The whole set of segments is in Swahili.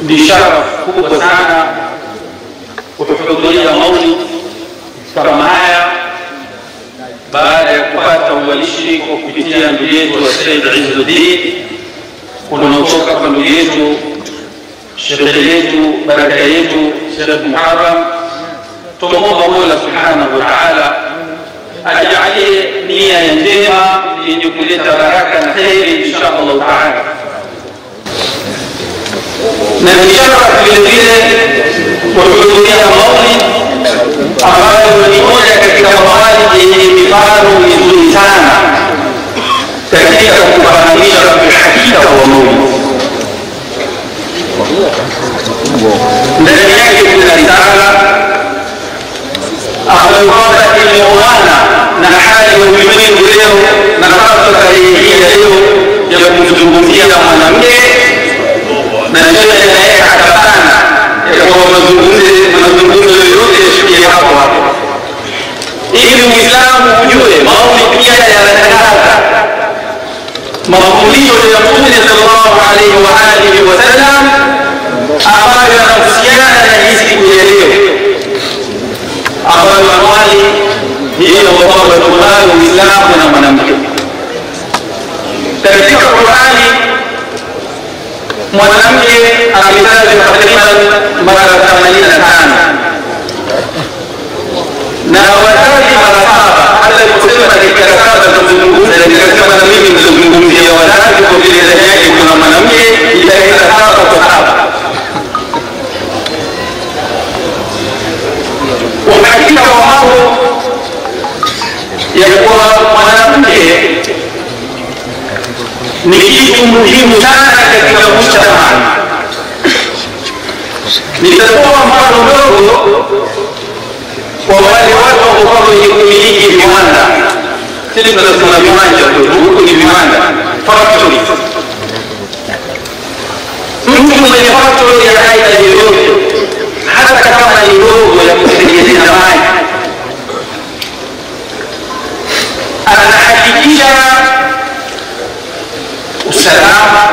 بشرف kubwa sana kuhudhuria maulid kama haya baada ya kupata uwalishi kwa kupitia ndugu yetu wa Said Izzuddin unaotoka kwa ndugu yetu shekhe yetu baraka yetu Sheikh Muharram. Tumomba Mola Subhanahu wa Ta'ala ajalie nia njema yenye kuleta baraka na kheri insha Allah Ta'ala. Na ishara vile vile kuhudhuria maulid ambayo ni moja katika mawalid yenye mifano mizuri sana katika kufahamisha hakika wa maulid. Ndani yake kuna risala ambayo kwamba imeoana na hali ya ulimwengu leo na hasa tarehe hii ya leo ya kumzungumzia mwanamke na njia inaweka kabana ya kwa mazungumzo yoyote yashikie hapo hapo ili Uislamu ujue maulid pia yanatangaza mafundisho ya Mtume sallallahu alaihi wa alihi wasallam ambayo yanahusiana na hii siku ya leo ambayo awali hiyo kwamba tunayo Uislamu na mwanamke. Katika Qur'ani mwanamke ametajwa takriban mara 85 na wazazi mara 7. Hata kusema katika 7 tunazungumza nikasema na mimi nizungumzia wazazi kwa vile ndani yake kuna mwanamke itaenda 7 kwa 7. Uhakika wa mambo ya kuwa mwanamke ni kitu muhimu sana katika mujtamaa. Nitatoa mfano mdogo kwa wale watu ambao wenye kumiliki viwanda. Sisi tunasema viwanja tu, huku ni viwanda, factory. Mtu mwenye factory ya aina yoyote, hata kama ni ndogo ya kutengeneza maji, anahakikisha usalama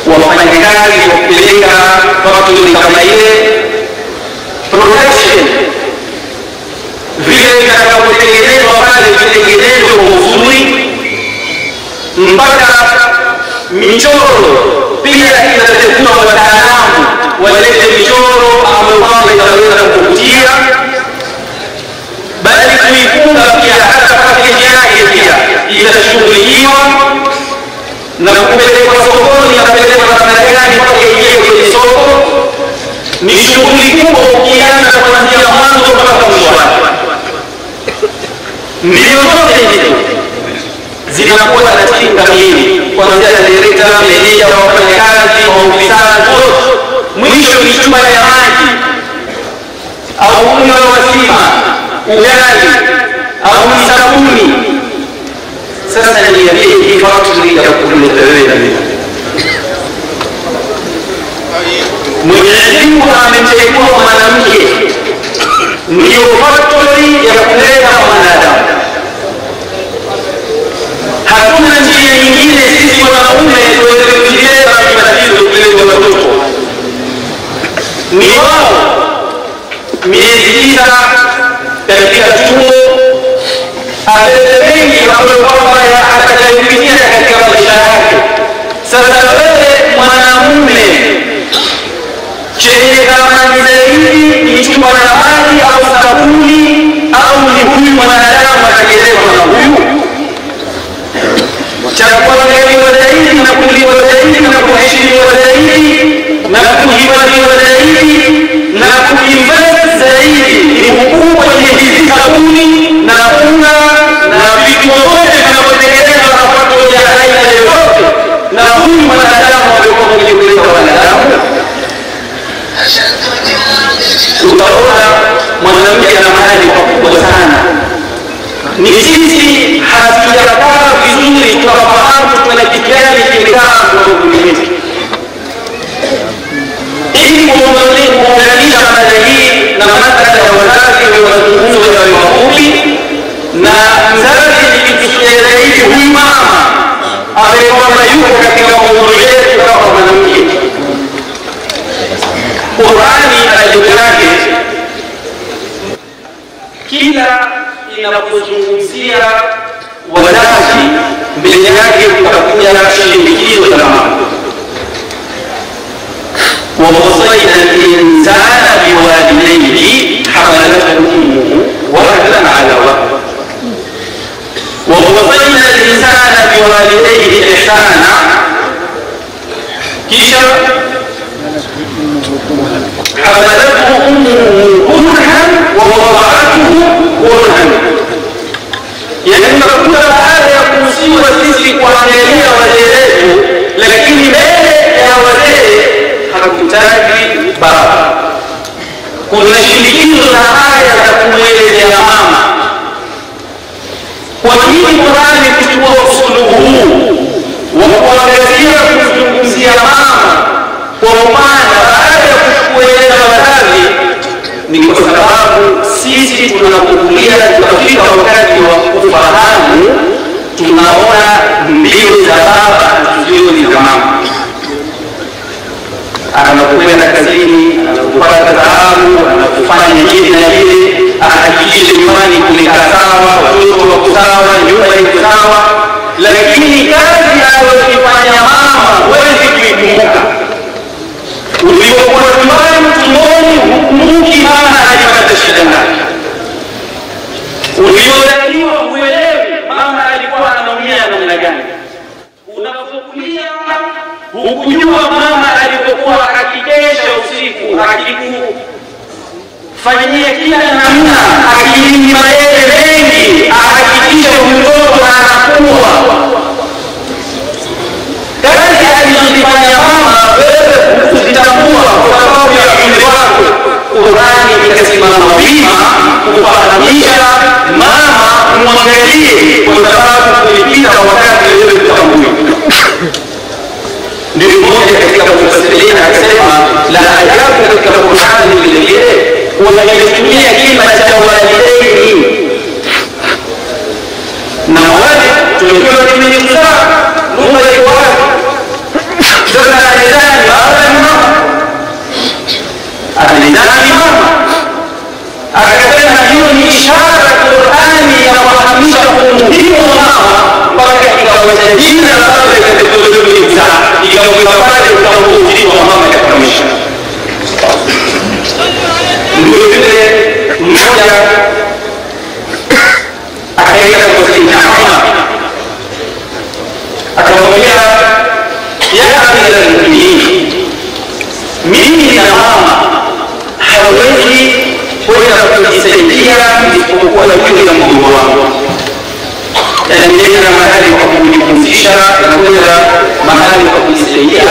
wa wafanyakazi wa kupeleka factory kama ile, production vile vitakavyotengenezwa pale vitengenezwe kwa uzuri, mpaka michoro pia inatakiwa wataalamu walete michoro ambayo itaweza kuvutia, bali kuifunga pia hata package yake pia itashughulikiwa na kupelekwa sokoni na kupelekwa namna gani mpaka ingie kwenye soko. Ni shughuli kubwa ukianza kuanzia mwanzo mpaka mwisho wake. Ndio zote hizo zinakuwa na timu kamili kuanzia director, meneja, wafanyakazi, maofisa wote. Mwisho ni chupa ya maji au unga wa sima, ugali au sabuni. Sasa niambie hii factory ya kuleta wewe Mwenyezi Mungu amemchagua mwanamke ndio factory ya kuleta mwanadamu. Hakuna njia nyingine sisi wanaume tuweze kuleta matatizo kuleta watoto. Ni wao miezi 9 katika chuo alete mengi ambayo kwamba atakayopitia katika maisha yake. Sasa wewe mwanamume chenye thamani zaidi ni chupa na maji au sabuni au ni huyu mwanadamu atakayelezwa na huyu? Cha kuangaliwa zaidi na kuliwa zaidi na kuheshimiwa zaidi na kuhifadhiwa zaidi na kuinvest zaidi ni ukubwa kwenye hizi sabuni na unga na vitu vyote vinavyotengenezwa na watu wa aina yoyote na huyu mwanadamu alikuwa mwenye kuleta tumekuja na mahali pakubwa sana. Ni sisi hatujakaa vizuri tukafahamu tuna kitu gani kimekaa kwa mwili wetu. Ili kuunganisha mada hii na masala ya wazazi wa mazungumzo ya mafupi, na mzazi nikitueleza hivi, huyu mama amekuwa yuko katika maudhui yetu kama mwanamke. Qur'ani ajabu yake kila inapozungumzia wazazi mbele yake kutakuja shinikizo la mama. ووصينا الإنسان بوالديه حملته أمه وهنا على وهن ووصينا الإنسان بوالديه إحسانا حملته أمه كرها ووضعته كرها. يعني كل هذا يكون سوى سيسي kuangalia wazee, lakini mbele ya wazee hakutaji baba. Kuna shinikizo na haya za kumwelezea mama. Kwa nini Qur'ani kuchukua usulubu huu wa kuangazia kuzungumzia mama kwa upana baada ya kueleza wazazi? Ni kwa sababu sisi tunapokulia tukafika wakati wa kufahamu, tunaona mbio za baba na tuzioni za mama. Anapokwenda kazini, anapopata dhahabu, anapofanya hili na lile, ahakikishe nyumbani kumekaa sawa, watoto wako sawa, nyumba iko sawa. Lakini kazi anayofanya mama huwezi kuikumbuka. Ulipokuwa nyumbani tumboni hukumbuki mama alipata shida ngapi. Uliozaliwa huelewi mama alikuwa anaumia namna gani. Unapokulia hukujua mama alipokuwa akikesha usiku akikufanyia kila namna, akinyima yeye mengi, ahakikisha mtoto anakuwa. Kazi alizozifanya mama wewe kuzitambua kwa sababu ya umri wako, Qur'ani ikasimama wima kufahamisha mama muangalie, kwa sababu kulipita wakati wewe kutambui. Ndio mmoja katika mufasirina akasema la ajabu katika Qur'ani vile vile wanatumia kilima cha walidaini, na wale tumekiwa kimezaa lugha ya wazi. Sasa alidhani baba ni mama, alidhani mama, akasema hiyo ni ishara Qur'ani ya kuhamisha umuhimu wa mama mpaka ikaweza jina la baba katika kuzungumza ikawapale utambuzi wa mama katika maisha. Ndio vile mmoja akaenda kwa Sayyidina Umar akamwambia, ya amira al-mu'minin, mimi na mama hawezi kwenda kujisaidia isipokuwa juu ya mgongo wangu. Nenda mahali kwa kujipumzisha na kwenda mahali kwa kujisaidia,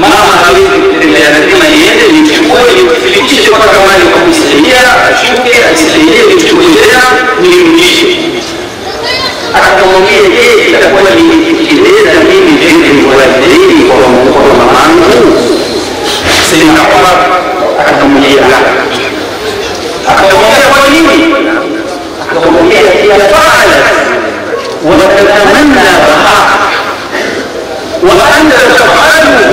mama hawezi kuendelea, lazima iende nichukue nifikishe mpaka mahali kwa kujisaidia, ashuke ajisaidie, nichukue tena nirudishe. Akamwambia, je, itakuwa nikieleza mimi vipi walidaini kwa mamangu? Sayyidina Umar akamwambia la. Akamwambia kwa nini? Akamwambia ya fa'ala وتتمنى بها وأنت تفعله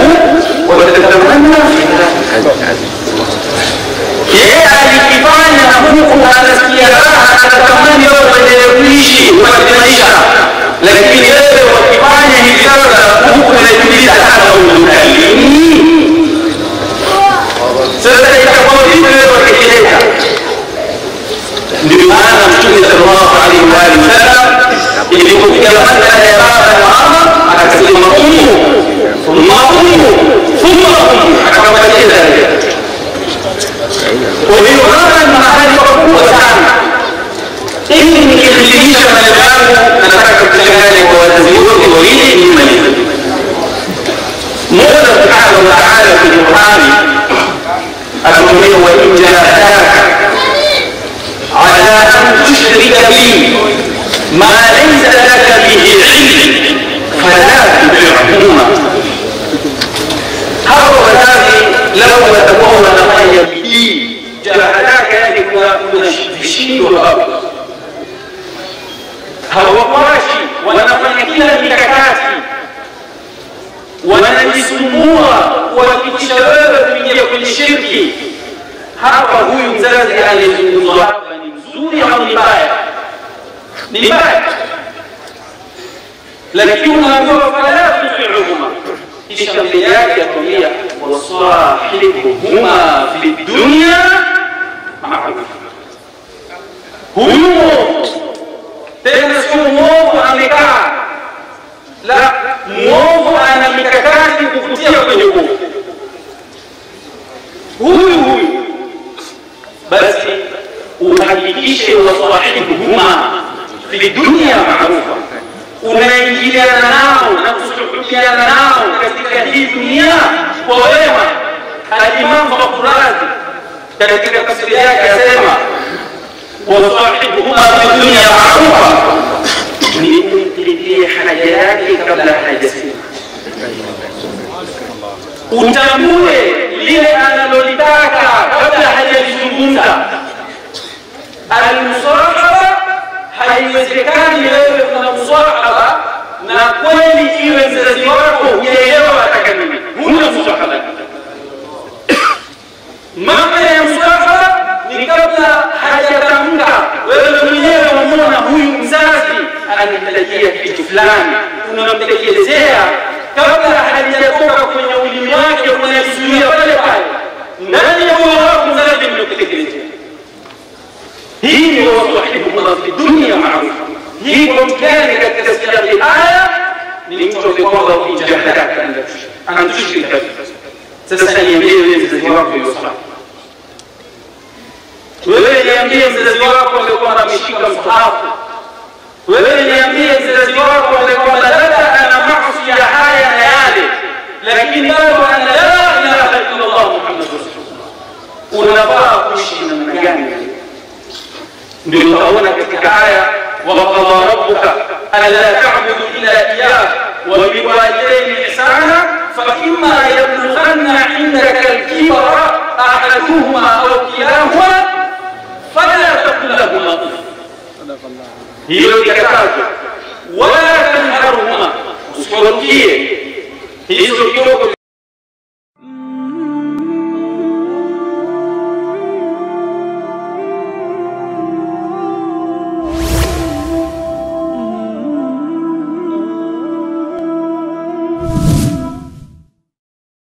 watakuwa wanafanya bidii jahadaka, yani kuna vishindo hapo, hawakwashi, wanafanya kila mikakati, wanajisumbua kuhakikisha wewe kuingia kwenye shirki. Hapa huyu mzazi aliyezungumzwa hapa ni mzuri au ni mbaya? Ni mbaya, lakini unaambiwa fala tuti'uhuma, kisha mbele yake akwambia wasahibuhuma fi dunya ma'ruf. Huyu tena sio mwovu amekaa, la, mwovu ana mikakati kukutia kwenye uovu. Huyu basi uhakikishe wasahibuhuma fi dunya ma'rufa, unaingiliana nao na kusuhubiana nao katika hii dunia kwa wema. Al-Imam Fakhrazi katika tafsiri yake asema wasahibuhuma fi dunya ma'rufa, ni umkidhie haja yake kabla hajasema, utambue lile analolitaka kabla hajalizungumza. Al-musahaba, haiwezekani wewe kuna musahaba na kweli iwe mzazi wako hujaelewa ataka nini, huna musahaba. Maana ya musahaba ni kabla hajatamka, wewe mwenyewe unaona huyu mzazi anahitajia kitu fulani, unamtekelezea kabla hajatoka kwenye ulimi wake, unaisuia pale pale ndani ya moyo wako, mzazi mnakutekelezea. Hii ni wasahibuhuma fi dunya ma'rufa. Hii kwa mkani katika siyaki aya ni mtu kwamba ukijahadaka anatushirika. Sasa niambie wewe mzazi wako yosema, wewe niambie mzazi wako amekuwa ameshika msahafu, wewe niambie mzazi wako amekuwa dada ana maasi ya haya na yale, lakini bado ana la ilaha illa Allah Muhammadur Rasulullah. Unafaa kuishi namna gani? Ndio utaona katika aya وقضى ربك ألا تعبدوا إلا إياه وبالوالدين إحسانا فإما يبلغن عندك الكبر أحدهما أو كلاهما فلا تقل لهما أف. هي ولا تنهرهما.